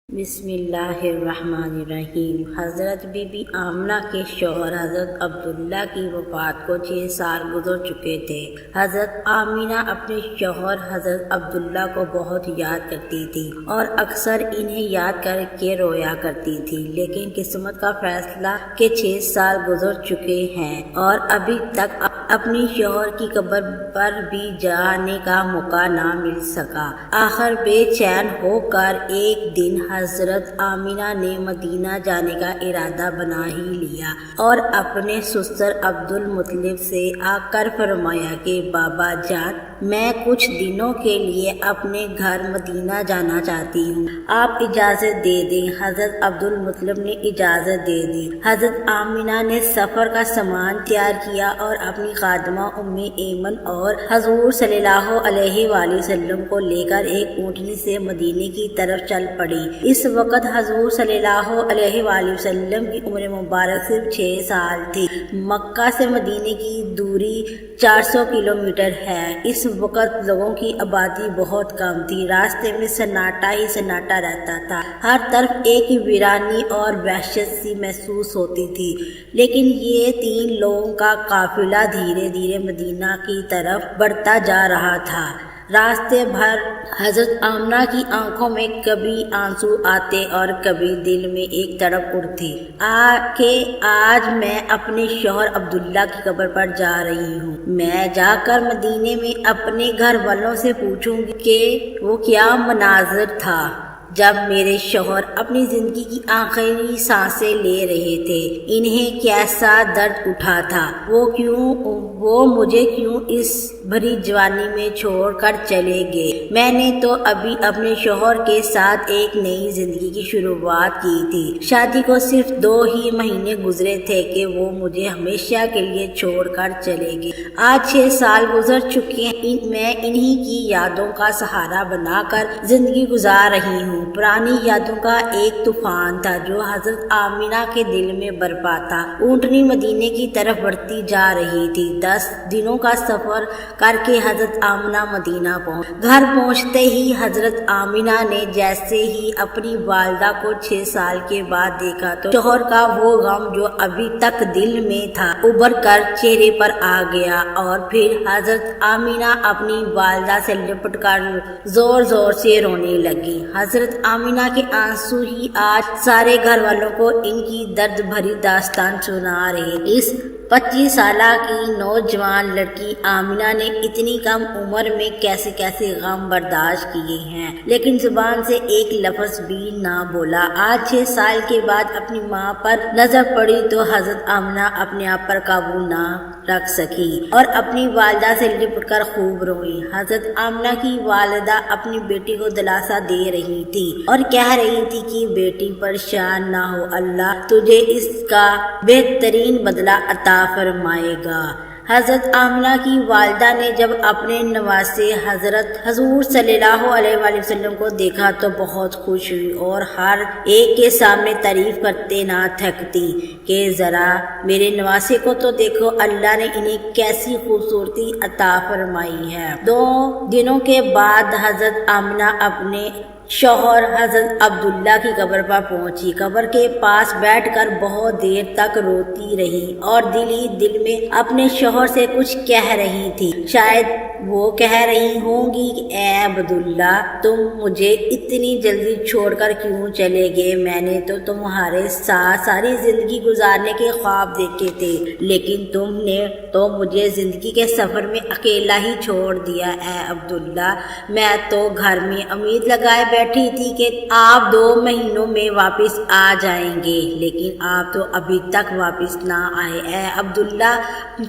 بسم اللہ الرحمن الرحیم۔ حضرت بی بی آمنہ کے شوہر حضرت عبداللہ کی وفات کو 6 سال گزر چکے تھے۔ حضرت آمنہ اپنے شوہر حضرت عبداللہ کو بہت یاد کرتی تھی اور اکثر انہیں یاد کر کے رویا کرتی تھی، لیکن قسمت کا فیصلہ کہ 6 سال گزر چکے ہیں اور ابھی تک اپنی شوہر کی قبر پر بھی جانے کا موقع نہ مل سکا۔ آخر بے چین ہو کر ایک دن حضرت آمنہ نے مدینہ جانے کا ارادہ بنا ہی لیا اور اپنے سسر عبد المطلب سے آ کر فرمایا کہ بابا جان، میں کچھ دنوں کے لیے اپنے گھر مدینہ جانا چاہتی ہوں، آپ اجازت دے دیں۔ حضرت عبد المطلب نے اجازت دے دی۔ حضرت آمنہ نے سفر کا سامان تیار کیا اور اپنی خادمہ ام ایمن اور حضور صلی اللہ علیہ وآلہ وسلم کو لے کر ایک اونٹنی سے مدینے کی طرف چل پڑی۔ اس وقت حضور صلی اللہ علیہ وآلہ وسلم کی عمر مبارک صرف 6 سال تھی۔ مکہ سے مدینے کی دوری 400 کلومیٹر ہے۔ اس وقت لوگوں کی آبادی بہت کم تھی، راستے میں سناٹا ہی سناٹا رہتا تھا، ہر طرف ایک ویرانی اور وحشت سی محسوس ہوتی تھی۔ لیکن یہ 3 لوگوں کا قافلہ دھیرے دھیرے مدینہ کی طرف بڑھتا جا رہا تھا۔ راستے بھر حضرت آمنہ کی آنکھوں میں کبھی آنسو آتے اور کبھی دل میں ایک تڑپ اٹھتی کہ آج میں اپنے شوہر عبداللہ کی قبر پر جا رہی ہوں۔ میں جا کر مدینے میں اپنے گھر والوں سے پوچھوں گی کہ وہ کیا مناظر تھا جب میرے شوہر اپنی زندگی کی آخری سانسیں لے رہے تھے، انہیں کیسا درد اٹھا تھا، وہ مجھے کیوں اس بھری جوانی میں چھوڑ کر چلے گئے۔ میں نے تو ابھی اپنے شوہر کے ساتھ ایک نئی زندگی کی شروعات کی تھی، شادی کو صرف 2 ہی مہینے گزرے تھے کہ وہ مجھے ہمیشہ کے لیے چھوڑ کر چلے گئے۔ آج 6 سال گزر چکے ہیں، میں انہی کی یادوں کا سہارا بنا کر زندگی گزار رہی ہوں۔ پرانی یادوں کا ایک طوفان تھا جو حضرت آمنہ کے دل میں برپا تھا۔ اونٹنی مدینے کی طرف بڑھتی جا رہی تھی۔ 10 دنوں کا سفر کر کے حضرت آمنہ مدینہ پہنچ۔ گھر پہنچتے ہی حضرت آمنہ نے جیسے ہی اپنی والدہ کو 6 سال کے بعد دیکھا تو شوہر کا وہ غم جو ابھی تک دل میں تھا ابھر کر چہرے پر آ گیا، اور پھر حضرت آمنہ اپنی والدہ سے لپٹ کر زور زور سے رونے لگی۔ حضرت آمنہ کے آنسو ہی آج سارے گھر والوں کو ان کی درد بھری داستان سنا رہے۔ اس 25 سالہ کی نوجوان لڑکی آمنہ نے اتنی کم عمر میں کیسے کیسے غم برداشت کیے ہیں، لیکن زبان سے ایک لفظ بھی نہ بولا۔ آج 6 سال کے بعد اپنی ماں پر نظر پڑی تو حضرت آمنہ اپنے آپ پر قابو نہ رکھ سکی اور اپنی والدہ سے لپٹ کر خوب روئی۔ حضرت آمنہ کی والدہ اپنی بیٹی کو دلاسا دے رہی تھی اور کہہ رہی تھی کہ بیٹی پریشان نہ ہو، اللہ تجھے اس کا بہترین بدلہ عطا فرمائے گا۔ حضرت آمنہ کی والدہ نے جب اپنے نواسے حضرت حضور صلی اللہ علیہ وآلہ وسلم کو دیکھا تو بہت خوش ہوئی اور ہر ایک کے سامنے تعریف کرتے نہ تھکتی کہ ذرا میرے نواسے کو تو دیکھو، اللہ نے انہیں کیسی خوبصورتی عطا فرمائی ہے۔ 2 دنوں کے بعد حضرت آمنہ اپنے شوہر حضرت عبداللہ کی قبر پر پہنچی۔ قبر کے پاس بیٹھ کر بہت دیر تک روتی رہی اور دل ہی دل میں اپنے شوہر سے کچھ کہہ رہی تھی۔ شاید وہ کہہ رہی ہوں گی کہ اے عبداللہ، تم مجھے اتنی جلدی چھوڑ کر کیوں چلے گئے؟ میں نے تو تمہارے ساتھ ساری زندگی گزارنے کے خواب دیکھے تھے، لیکن تم نے تو مجھے زندگی کے سفر میں اکیلا ہی چھوڑ دیا۔ اے عبداللہ، میں تو گھر میں امید لگائے بیٹھی تھی کہ آپ 2 مہینوں میں واپس آ جائیں گے، لیکن آپ تو ابھی تک واپس نہ آئے۔ اے عبداللہ،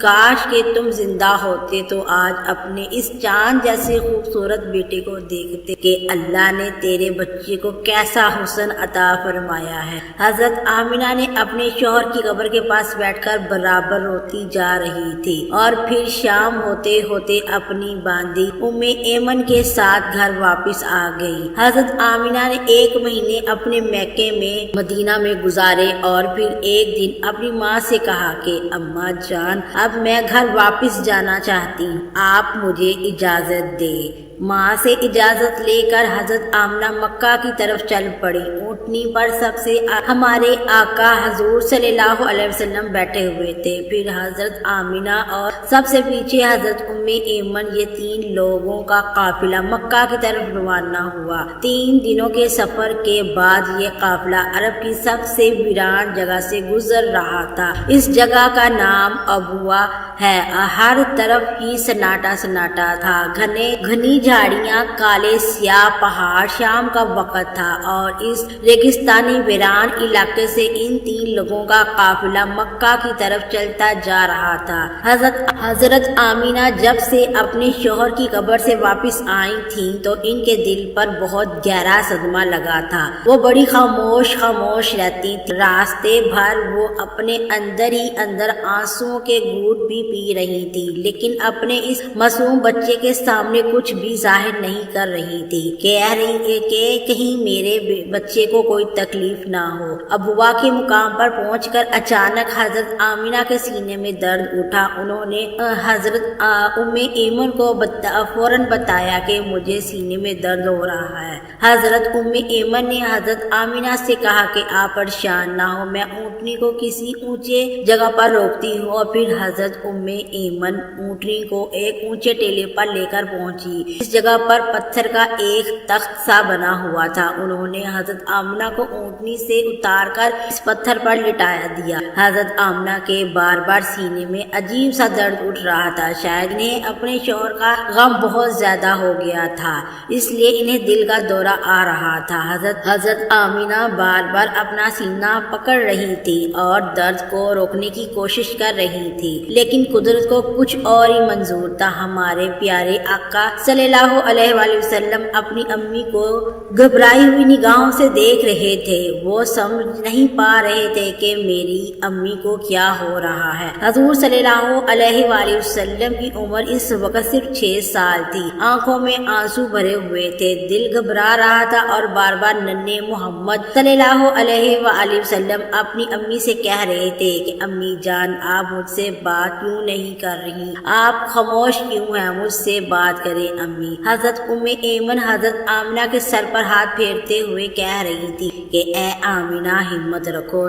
کاش کہ تم زندہ ہوتے تو آج اپنے اس چاند جیسے خوبصورت بیٹے کو دیکھتے کہ اللہ نے تیرے بچے کو کیسا حسن عطا فرمایا ہے۔ حضرت آمنہ نے اپنے شوہر کی قبر کے پاس بیٹھ کر برابر روتی جا رہی تھی اور پھر شام ہوتے ہوتے اپنی باندی ام ایمن کے ساتھ گھر واپس آ گئی۔ حضرت آمنہ نے 1 مہینے اپنے میکے میں مدینہ میں گزارے اور پھر ایک دن اپنی ماں سے کہا کہ اماں جان، اب میں گھر واپس جانا چاہتی ہوں، آپ مجھے اجازت دے۔ ماں سے اجازت لے کر حضرت آمنہ مکہ کی طرف چل پڑی۔ اونٹنی پر سب سے ہمارے آقا حضور صلی اللہ علیہ وسلم بیٹھے ہوئے تھے، پھر حضرت آمنہ اور سب سے پیچھے حضرت ام ایمن، یہ 3 لوگوں کا قافلہ مکہ کی طرف روانہ ہوا۔ 3 دنوں کے سفر کے بعد یہ قافلہ عرب کی سب سے ویران جگہ سے گزر رہا تھا۔ اس جگہ کا نام ابوا ہے۔ ہر طرف ہی سناٹا سناٹا تھا، گھنی جھاڑیاں، کالے سیاہ پہاڑ۔ شام کا وقت تھا اور اس ریگستانی ویران علاقے سے ان 3 لوگوں کا قافلہ مکہ کی طرف چلتا جا رہا تھا۔ حضرت آمینہ جب سے اپنے شوہر کی قبر سے واپس آئی تھیں تو ان کے دل پر بہت گہرا صدمہ لگا تھا۔ وہ بڑی خاموش رہتی تھی۔ راستے بھر وہ اپنے اندر ہی اندر آنسوؤں کے گھونٹ بھی پی رہی تھی، لیکن اپنے اس معصوم بچے کے سامنے کچھ بھی ظاہر نہیں کر رہی تھی۔ کہہ رہی کہ کہیں میرے بچے کو کوئی تکلیف نہ ہو۔ ابوا کے مقام پر پہنچ کر اچانک حضرت آمینہ کے سینے میں درد اٹھا۔ انہوں نے حضرت ام ایمن کو فوراً بتایا کہ مجھے سینے میں درد ہو رہا ہے۔ حضرت ام ایمن نے حضرت آمینہ سے کہا کہ آپ پریشان نہ ہو، میں اونٹنی کو کسی اونچے جگہ پر روکتی ہوں۔ اور پھر حضرت ام ایمن اونٹنی کو ایک اونچے ٹیلے پر لے کر پہنچی۔ اس جگہ پر پتھر کا ایک تخت سا بنا ہوا تھا۔ انہوں نے حضرت آمنہ کو اونٹنی سے اتار کر اس پتھر پر لٹایا دیا۔ حضرت آمنہ کے بار بار سینے میں عجیب سا درد اٹھ رہا تھا۔ شاید انہیں اپنے شوہر کا غم بہت زیادہ ہو گیا تھا، اس لیے انہیں دل کا دورہ آ رہا تھا۔ حضرت آمینہ بار بار اپنا سینہ پکڑ رہی تھی اور درد کو روکنے کی کوشش کر رہی تھی، لیکن قدرت کو کچھ اور ہی منظور تھا۔ ہمارے پیارے آقا صلی اللہ علیہ وآلہ وسلم اپنی امی کو گھبرائی ہوئی نگاہوں سے دیکھ رہے تھے۔ وہ سمجھ نہیں پا رہے تھے کہ میری امی کو کیا ہو رہا ہے۔ حضور صلی اللہ علیہ وآلہ وسلم کی عمر اس وقت صرف 6 سال تھی۔ آنکھوں میں آنسو بھرے ہوئے تھے، دل گھبرا رہا تھا اور بار بار ننھے محمد صلی اللہ علیہ وآلہ وسلم اپنی امی سے کہہ رہے تھے کہ امی جان، آپ مجھ سے بات کیوں نہیں کر رہی؟ آپ خاموش کیوں ہیں؟ مجھ سے بات کریں امی۔ حضرت ام ایمن حضرت آمنہ کے سر پر ہاتھ پھیرتے ہوئے کہہ رہی تھی کہ اے آمنہ، ہمت رکھو،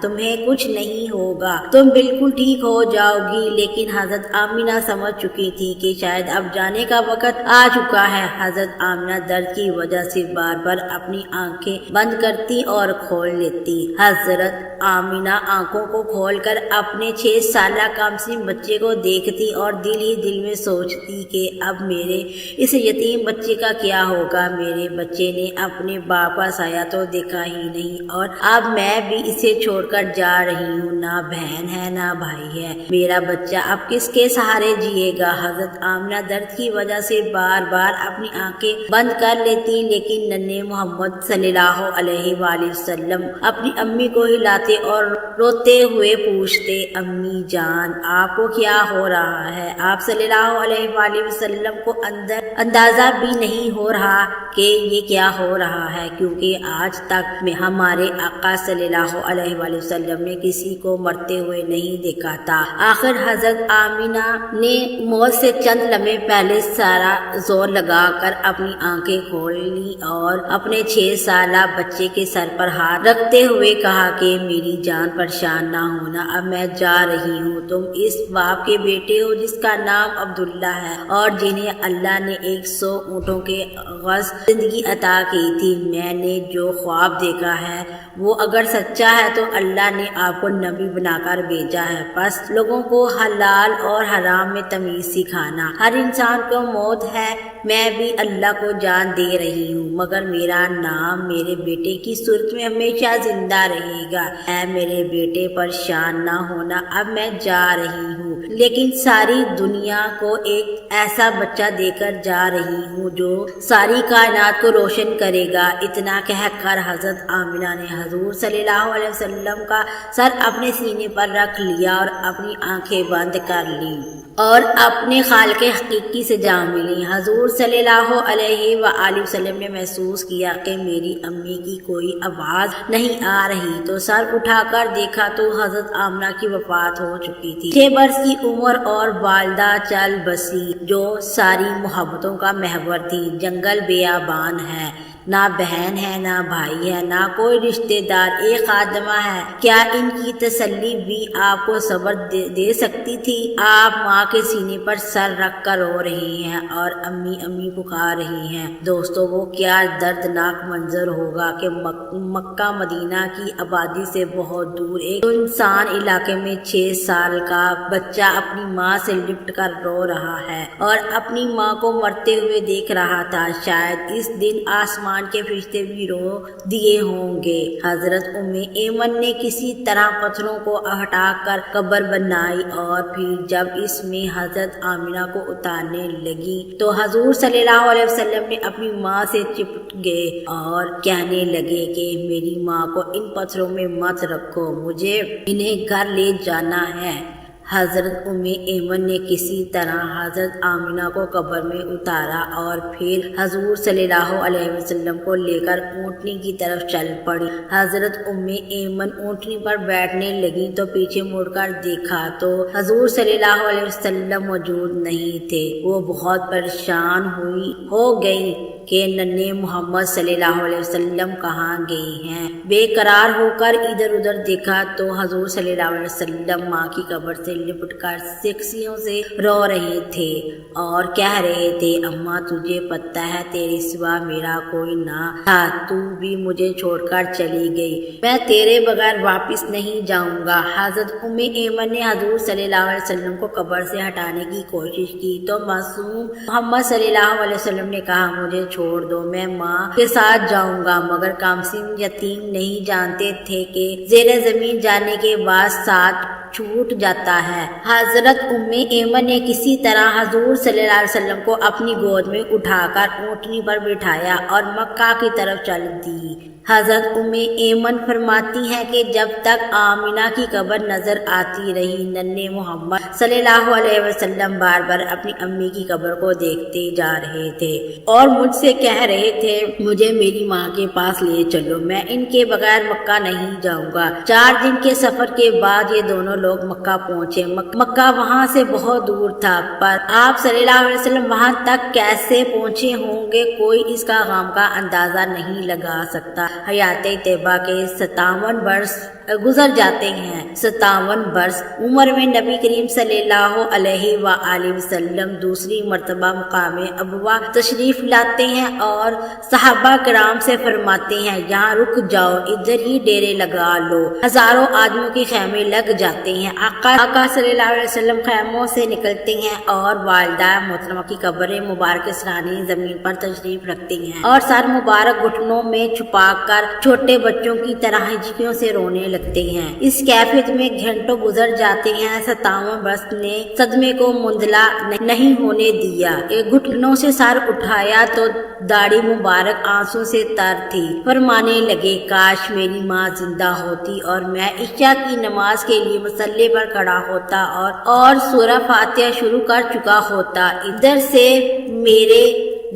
تمہیں کچھ نہیں ہوگا، تم بالکل ٹھیک ہو جاؤ گی۔ لیکن حضرت آمنہ سمجھ چکی تھی کہ شاید اب جانے کا وقت آ چکا ہے۔ حضرت آمنہ درد کی وجہ سے بار بار اپنی آنکھیں بند کرتی اور کھول لیتی۔ حضرت آمنہ آنکھوں کو کھول کر اپنے 6 سالہ کمسن بچے کو دیکھتی اور دل ہی دل میں سوچتی کہ اب میرے اس یتیم بچے کا کیا ہوگا۔ میرے بچے نے اپنے باپ کا سایہ تو دیکھا ہی نہیں، اور اب میں بھی اسے چھوڑ کر جا رہی ہوں۔ نہ بہن ہے نہ بھائی ہے، میرا بچہ اب کس کے سہارے جیے گا؟ حضرت آمنہ درد کی وجہ سے بار بار اپنی آنکھیں بند کر لیتی، لیکن ننھے محمد صلی اللہ علیہ وآلہ وسلم اپنی امی کو ہلاتے اور روتے ہوئے پوچھتے، امی جان، آپ کو کیا ہو رہا ہے؟ آپ صلی اللہ علیہ وآلہ وسلم کو اندازہ بھی نہیں ہو رہا کہ یہ کیا ہو رہا ہے، کیونکہ آج تک میں ہمارے آقا صلی اللہ علیہ وآلہ وسلم نے کسی کو مرتے ہوئے نہیں دیکھا تھا۔ آخر حضرت آمنہ نے موت سے چند لمحے پہلے سارا زور لگا کر اپنی آنکھیں کھول لی اور اپنے 6 سالہ بچے کے سر پر ہاتھ رکھتے ہوئے کہا کہ میری جان، پریشان نہ ہونا، اب میں جا رہی ہوں۔ تم اس باپ کے بیٹے ہو جس کا نام عبداللہ ہے اور جنہیں اللہ نے 100 اونٹوں کے عوض زندگی عطا کی تھی۔ میں نے جو خواب دیکھا ہے وہ اگر سچا ہے تو اللہ نے آپ کو نبی بنا کر بھیجا ہے، بس لوگوں کو حلال اور حرام میں تمیز سکھانا۔ ہر انسان کو موت ہے، میں بھی اللہ کو جان دے رہی ہوں، مگر میرا نام میرے بیٹے کی صورت میں ہمیشہ زندہ رہے گا۔ اے میرے بیٹے، پریشان نہ ہونا، اب میں جا رہی ہوں، لیکن ساری دنیا کو ایک ایسا بچہ دے کر جا رہی ہوں جو ساری کائنات کو روشن کرے گا۔ اتنا کہہ کر حضرت آمنہ نے حضور صلی اللہ علیہ وسلم کا سر اپنے سینے پر رکھ لیا اور اپنی آنکھیں بند کر لی اور اپنے خالق حقیقی سے جا ملی۔ حضور صلی اللہ علیہ وآلہ وسلم نے محسوس کیا کہ میری امی کی کوئی آواز نہیں آ رہی، تو سر اٹھا کر دیکھا تو حضرت آمنہ کی وفات ہو چکی تھی۔ 6 برس کی عمر اور والدہ چل بسی، جو ساری محبتوں کا محور تھی۔ جنگل بیابان ہے، نہ بہن ہے نہ بھائی ہے، نہ کوئی رشتہ دار، ایک خادمہ ہے۔ کیا ان کی تسلی بھی آپ کو صبر دے سکتی تھی؟ آپ ماں کے سینے پر سر رکھ کر رو رہی ہیں اور امی امی پکار رہی ہیں۔ دوستو، وہ کیا دردناک منظر ہوگا کہ مکہ مدینہ کی آبادی سے بہت دور ایک سنسان علاقے میں 6 سال کا بچہ اپنی ماں سے لپٹ کر رو رہا ہے اور اپنی ماں کو مرتے ہوئے دیکھ رہا تھا۔ شاید اس دن آسمان کے فرشتے بھی رو دیے ہوں گے۔ حضرت ایمن نے کسی طرح پتھروں کو ہٹا کر قبر بنائی اور پھر جب اس میں حضرت آمینہ کو اتارنے لگی تو حضور صلی اللہ علیہ وسلم نے اپنی ماں سے چپٹ گئے اور کہنے لگے کہ میری ماں کو ان پتھروں میں مت رکھو، مجھے انہیں گھر لے جانا ہے۔ حضرت ایمن نے کسی طرح حضرت آمینہ کو قبر میں اتارا اور پھر حضور صلی اللہ علیہ وسلم کو لے کر اونٹنی کی طرف چل پڑی۔ حضرت ایمن اونٹنی پر بیٹھنے لگی تو پیچھے مڑ کر دیکھا تو حضور صلی اللہ علیہ وسلم موجود نہیں تھے۔ وہ بہت پریشان ہو گئی کہ ننھے محمد صلی اللہ علیہ وسلم کہاں گئے ہیں۔ بے قرار ہو کر ادھر ادھر دیکھا تو حضور صلی اللہ علیہ وسلم ماں کی قبر سے لپٹ کر سکسیوں سے رو رہے تھے اور کہہ رہے تھے، اماں تجھے پتہ ہے تیرے سوا میرا کوئی نہ تھا، تو بھی مجھے چھوڑ کر چلی گئی، میں تیرے بغیر واپس نہیں جاؤں گا۔ حضرت ایمن نے حضور صلی اللہ علیہ وسلم کو قبر سے ہٹانے کی کوشش کی تو معصوم محمد صلی اللہ علیہ وسلم نے کہا، مجھے چھوڑ دو، میں ماں کے ساتھ جاؤں گا۔ مگر قاسم یتیم نہیں جانتے تھے کہ زیر زمین جانے کے بعد ساتھ چھوٹ جاتا ہے۔ حضرت ایمن نے کسی طرح حضور صلی اللہ علیہ وسلم کو اپنی گود میں اٹھا کر اونٹنی پر بٹھایا اور مکہ کی طرف چل دی۔ حضرت ایمن فرماتی ہیں کہ جب تک آمینہ کی قبر نظر آتی رہی، ننھے محمد صلی اللہ علیہ وسلم بار بار اپنی امی کی قبر کو دیکھتے جا رہے تھے اور مجھ سے کہہ رہے تھے، مجھے میری ماں کے پاس لے چلو، میں ان کے بغیر مکہ نہیں جاؤں گا۔ 4 دن کے سفر کے بعد یہ دونوں لوگ مکہ پہنچے۔ مکہ وہاں سے بہت دور تھا، پر آپ صلی اللہ علیہ وسلم وہاں تک کیسے پہنچے ہوں گے کوئی اس کا غم کا اندازہ نہیں لگا سکتا۔ حیات طیبہ کے 57 برس گزر جاتے ہیں۔ 57 برس عمر میں نبی کریم صلی اللہ علیہ وآلہ وسلم دوسری مرتبہ مقام ابوا تشریف لاتے ہیں اور صحابہ کرام سے فرماتے ہیں، یہاں رک جاؤ، ادھر ہی ڈیرے لگا لو۔ ہزاروں آدمیوں کے خیمے لگ جاتے ہیں۔ آقا صلی اللہ علیہ وسلم خیموں سے نکلتے ہیں اور والدہ محترمہ کی قبر مبارک سرانی زمین پر تشریف رکھتے ہیں اور سر مبارک گھٹنوں میں چھپا کر چھوٹے بچوں کی طرح ہچکیوں سے رونے لگتے ہیں۔ اس کیفیت میں گھنٹوں گزر جاتے ہیں۔ 57 برس نے صدمے کو مندلا نہیں ہونے دیا۔ گھٹنوں سے سر اٹھایا تو داڑھی مبارک آنسوں سے تر تھی۔ فرمانے لگے، کاش میری ماں زندہ ہوتی اور میں عشاء کی نماز کے لیے مصلی پر کھڑا ہوتا اور سورہ فاتحہ شروع کر چکا ہوتا۔ ادھر سے میرے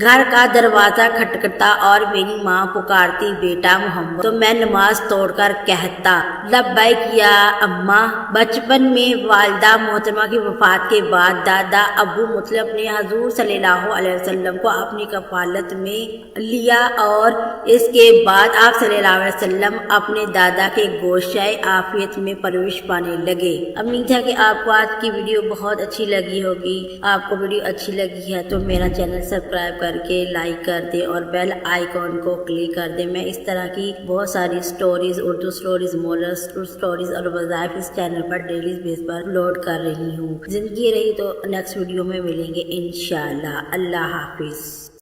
گھر کا دروازہ کھٹکتا اور میری ماں پکارتی، بیٹا محمد، تو میں نماز توڑ کر کہتا، لبیک یا اماں۔ بچپن میں والدہ محترمہ کی وفات کے بعد دادا ابو مطلب نے حضور صلی اللہ علیہ وسلم کو اپنی کفالت میں لیا اور اس کے بعد آپ صلی اللہ علیہ وسلم اپنے دادا کے گوشۂ عافیت میں پرورش پانے لگے۔ امید ہے کہ آپ کو آج کی ویڈیو بہت اچھی لگی ہوگی۔ آپ کو ویڈیو اچھی لگی ہے تو میرا چینل سبسکرائب کر کے لائک کر دیں اور بیل آئیکن کو کلک کر دیں۔ میں اس طرح کی بہت ساری سٹوریز، اردو سٹوریز، مولر سٹوریز اور وظائف اس چینل پر ڈیلی بیس پر اپلوڈ کر رہی ہوں۔ زندگی رہی تو نیکسٹ ویڈیو میں ملیں گے انشاءاللہ۔ اللہ حافظ۔